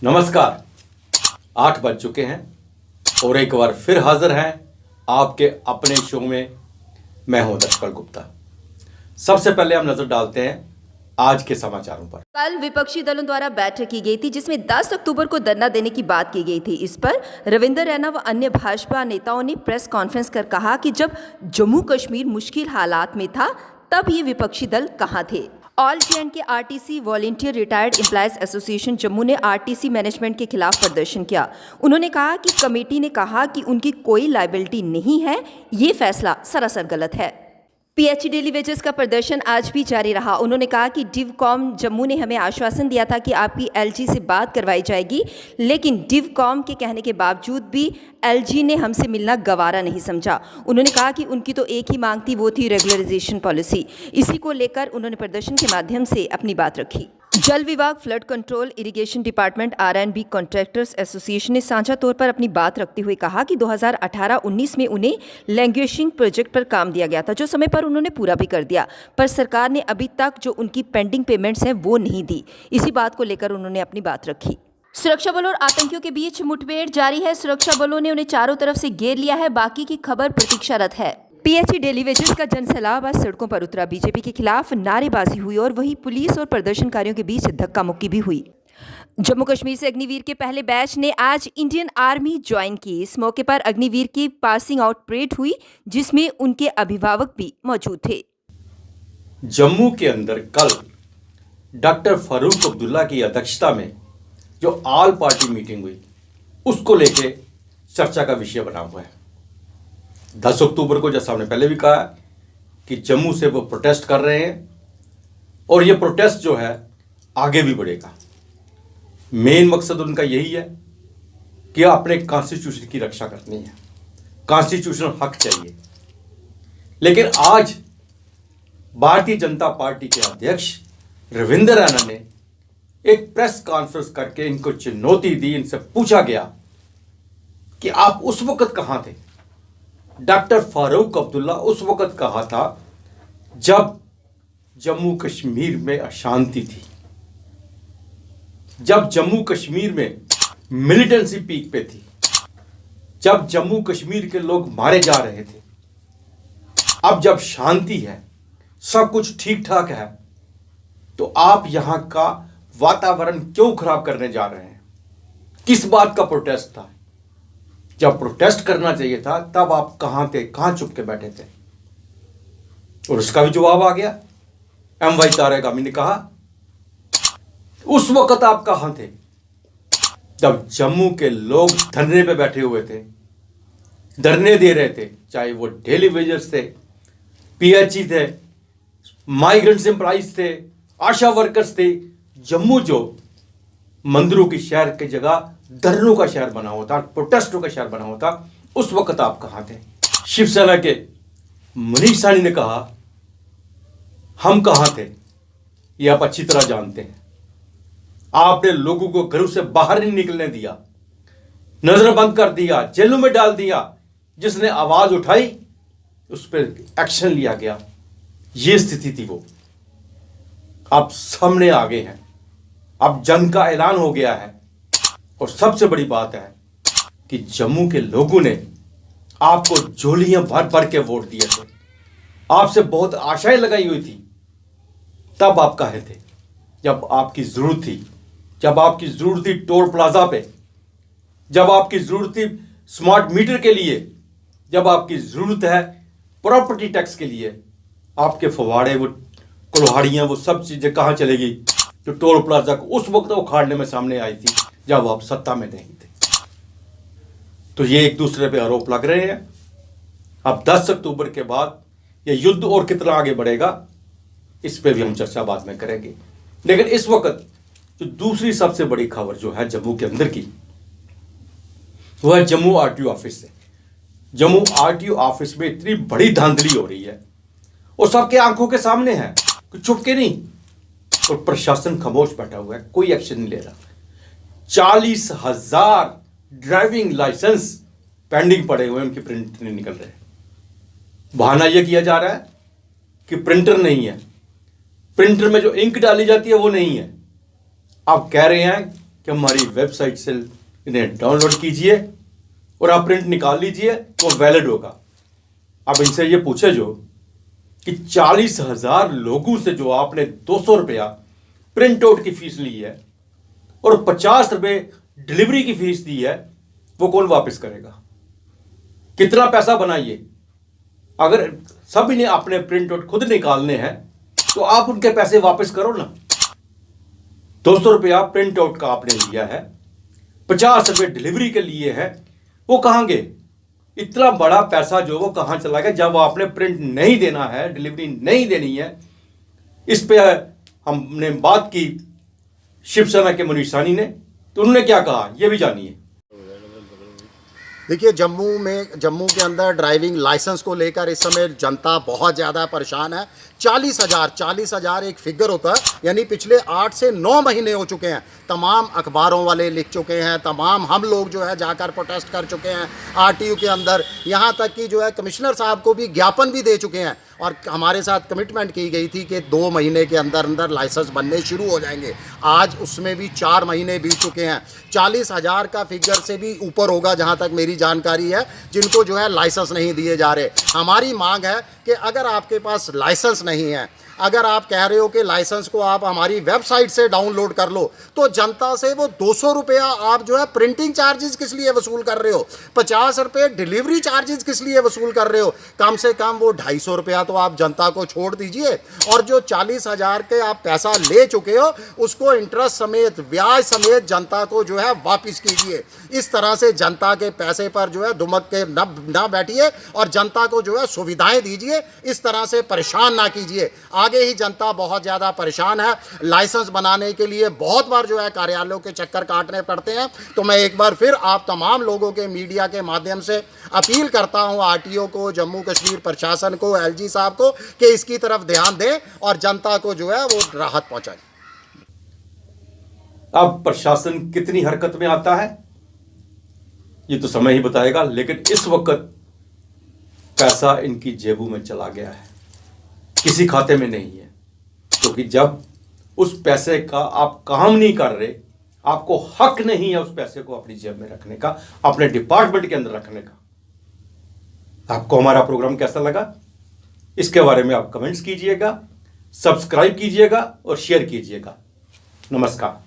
नमस्कार। 8 बज चुके हैं और एक बार फिर हाजिर हैं आपके अपने शो में। मैं हूं दशपाल गुप्ता। सबसे पहले हम नजर डालते हैं आज के समाचारों पर। कल विपक्षी दलों द्वारा बैठक की गई थी जिसमें 10 अक्टूबर को धरना देने की बात की गई थी। इस पर रविंदर रैना व अन्य भाजपा नेताओं ने प्रेस कॉन्फ्रेंस कर कहा कि जब जम्मू कश्मीर मुश्किल हालात में था तब ये विपक्षी दल कहां थे। ऑल जे के RTC volunteer retired employees association Jammu ने आरटीसी मैनेजमेंट के खिलाफ प्रदर्शन किया। उन्होंने कहा कि कमेटी ने कहा कि उनकी कोई लायबिलिटी नहीं है, ये फैसला सरासर गलत है। पीएचई डेली वेजेस का प्रदर्शन आज भी जारी रहा। उन्होंने कहा कि डिवकॉम जम्मू ने हमें आश्वासन दिया था कि आपकी एलजी से बात करवाई जाएगी, लेकिन डिवकॉम के कहने के बावजूद भी एलजी ने हमसे मिलना गवारा नहीं समझा। उन्होंने कहा कि उनकी तो एक ही मांग थी, वो थी रेगुलराइजेशन पॉलिसी। इसी को लेकर उन्होंने प्रदर्शन के माध्यम से अपनी बात रखी। जल विभाग, flood control, irrigation department, R and B contractors association ने साझा तौर पर अपनी बात रखते हुए कहा कि 2018-19 में उन्हें लैंग्वेजिंग प्रोजेक्ट पर काम दिया गया था, जो समय पर उन्होंने पूरा भी कर दिया, पर सरकार ने अभी तक जो उनकी पेंडिंग पेमेंट्स हैं वो नहीं दी। इसी बात को लेकर उन्होंने अपनी बात रखी। सुरक्षा बलों और आतंकियों के बीच मुठभेड़ जारी है। सुरक्षा बलों ने उन्हें चारों तरफ से घेर लिया है। बाकी की खबर प्रतीक्षारत है। पीएचई डेली वेजेस का जनसैलाब आज सड़कों पर उतरा। बीजेपी के खिलाफ नारेबाजी हुई और वहीं पुलिस और प्रदर्शनकारियों के बीच धक्का मुक्की भी हुई। जम्मू कश्मीर से अग्निवीर के पहले बैच ने आज इंडियन आर्मी ज्वाइन की। इस मौके पर अग्निवीर की पासिंग आउट परेड हुई, जिसमें उनके अभिभावक भी मौजूद थे। जम्मू के अंदर कल डॉक्टर फारूक अब्दुल्ला की अध्यक्षता में जो ऑल पार्टी मीटिंग हुई, उसको लेके चर्चा का विषय बना हुआ है। 10 अक्टूबर को, जैसा हमने पहले भी कहा, कि जम्मू से वो प्रोटेस्ट कर रहे हैं और ये प्रोटेस्ट जो है आगे भी बढ़ेगा। मेन मकसद उनका यही है कि अपने कॉन्स्टिट्यूशन की रक्षा करनी है, कॉन्स्टिट्यूशनल हक चाहिए। लेकिन आज भारतीय जनता पार्टी के अध्यक्ष रविंदर रैना ने एक प्रेस कॉन्फ्रेंस करके इनको चुनौती दी। इनसे पूछा गया कि आप उस वक्त कहां थे। डॉक्टर फारूक अब्दुल्ला उस वक्त कहा था जब जम्मू कश्मीर में अशांति थी, जब जम्मू कश्मीर में मिलिटेंसी पीक पे थी, जब जम्मू कश्मीर के लोग मारे जा रहे थे। अब जब शांति है, सब कुछ ठीक ठाक है, तो आप यहां का वातावरण क्यों खराब करने जा रहे हैं? किस बात का प्रोटेस्ट था? जब प्रोटेस्ट करना चाहिए था तब आप कहां थे, कहां चुप के बैठे थे? और उसका भी जवाब आ गया। एम.वाई. तारिक अमीन ने कहा उस वक्त आप कहां थे जब जम्मू के लोग धरने पे बैठे हुए थे, धरने दे रहे थे, चाहे वो डेली वेजर्स थे, पीएचई थे, माइग्रेंट्स एम्प्लॉइज थे, आशा वर्कर्स थे। जम्मू जो मंदिरों की शहर की जगह धरनों का शहर बना होता, प्रोटेस्टों का शहर बना होता, उस वक्त आप कहां थे? शिवसेना के मनीष सहनी ने कहा हम कहां थे ये आप अच्छी तरह जानते हैं। आपने लोगों को घरों से बाहर नहीं निकलने दिया, नजरबंद कर दिया, जेलों में डाल दिया। जिसने आवाज उठाई उस पर एक्शन लिया गया। ये स्थिति थी वो। आप सामने आ गए हैं, अब जंग का ऐलान हो गया है। और सबसे बड़ी बात है कि जम्मू के लोगों ने आपको झोलियां भर भर के वोट दिए थे, आपसे बहुत आशाएं लगाई हुई थी। तब आप कहे थे जब आपकी जरूरत थी, जब आपकी जरूरत थी टोल प्लाजा पे, जब आपकी जरूरत थी स्मार्ट मीटर के लिए, जब आपकी जरूरत है प्रॉपर्टी टैक्स के लिए, आपके फवाड़े, वो कुल्हाड़ियां, वो सब चीजें कहां चलेगी जो टोल प्लाजा को उस वक्त उखाड़ने में सामने आई थी जब आप सत्ता में नहीं थे। तो ये एक दूसरे पे आरोप लग रहे हैं। अब 10 अक्टूबर के बाद ये युद्ध और कितना आगे बढ़ेगा, इस पे भी हम चर्चा बाद में करेंगे। लेकिन इस वक्त जो दूसरी सबसे बड़ी खबर जो है जम्मू के अंदर की, वह है जम्मू आरटीओ ऑफिस से। जम्मू आरटीओ ऑफिस में इतनी बड़ी धांधली हो रही है और सबके आंखों के सामने है, कुछ छुप के नहीं। और प्रशासन खामोश बैठा हुआ है, कोई एक्शन नहीं ले रहा। 40,000 ड्राइविंग लाइसेंस पेंडिंग पड़े हुए, उनके प्रिंट नहीं निकल रहे। बहाना यह किया जा रहा है कि प्रिंटर नहीं है, प्रिंटर में जो इंक डाली जाती है वो नहीं है। आप कह रहे हैं कि हमारी वेबसाइट से इन्हें डाउनलोड कीजिए और आप प्रिंट निकाल लीजिए तो वैलिड होगा। अब इनसे ये पूछे जो कि 40,000 लोगों से जो आपने 200 रुपया प्रिंट आउट की फीस ली है और 50 रुपये डिलीवरी की फीस दी है, वो कौन वापस करेगा? कितना पैसा बनाइए? अगर सभी ने अपने प्रिंट आउट खुद निकालने हैं तो आप उनके पैसे वापस करो ना। 200 रुपया प्रिंट आउट का आपने लिया है, 50 रुपये डिलीवरी के लिए है, वो कहाँ गए? इतना बड़ा पैसा जो वो कहाँ चला गया जब आपने प्रिंट नहीं देना है, डिलीवरी नहीं देनी है। इस पे हमने बात की शिवसेना के मनीष सहनी ने, तो उन्होंने क्या कहा ये भी जानिए। देखिए, जम्मू के अंदर ड्राइविंग लाइसेंस को लेकर इस समय जनता बहुत ज़्यादा परेशान है। 40,000 एक फिगर होता है, यानी पिछले 8 से 9 महीने हो चुके हैं। तमाम अखबारों वाले लिख चुके हैं, तमाम हम लोग जो है जाकर प्रोटेस्ट कर चुके हैं आरटीयू के अंदर, यहाँ तक कि जो है कमिश्नर साहब को भी ज्ञापन भी दे चुके हैं और हमारे साथ कमिटमेंट की गई थी कि 2 महीने के अंदर अंदर लाइसेंस बनने शुरू हो जाएंगे। आज उसमें भी 4 महीने बीत चुके हैं। 40,000 का फिगर से भी ऊपर होगा जहाँ तक मेरी जानकारी है, जिनको जो है लाइसेंस नहीं दिए जा रहे। हमारी मांग है कि अगर आपके पास लाइसेंस नहीं है, अगर आप कह रहे हो कि लाइसेंस को आप हमारी वेबसाइट से डाउनलोड कर लो, तो जनता से वो 200 रुपया आप जो है प्रिंटिंग चार्जेस किस लिए वसूल कर रहे हो? 50 रुपये डिलीवरी चार्जेस किस लिए वसूल कर रहे हो? कम से कम वो 250 रुपया तो आप जनता को छोड़ दीजिए और जो 40,000 के आप पैसा ले चुके हो उसको इंटरेस्ट समेत, ब्याज समेत जनता को जो है वापस कीजिए। इस तरह से जनता के पैसे पर जो है दुमक के ना बैठिए और जनता को जो है सुविधाएं दीजिए। इस तरह से परेशान ना कीजिए। आगे ही जनता बहुत ज़्यादा परेशान है। लाइसेंस बनाने के लिए बहुत बार जो है कार्यालयों के चक्कर काटने पड़ते हैं। तो मैं एक बार फिर आप तमाम लोगों के मीडिया के माध्यम से अपील करता हूं आरटीओ को, जम्मू कश्मीर प्रशासन को, एलजी साहब को कि इसकी तरफ ध्यान दें और जनता को जो है वो राहत पहुंचाएं। अब प्रशासन कितनी हरकत में आता है ये तो समय ही बताएगा, लेकिन इस वक्त पैसा इनकी जेबों में चला गया है, किसी खाते में नहीं है। क्योंकि जब उस पैसे का आप काम नहीं कर रहे, आपको हक नहीं है उस पैसे को अपनी जेब में रखने का, अपने डिपार्टमेंट के अंदर रखने का। आपको हमारा प्रोग्राम कैसा लगा इसके बारे में आप कमेंट्स कीजिएगा, सब्सक्राइब कीजिएगा और शेयर कीजिएगा। नमस्कार।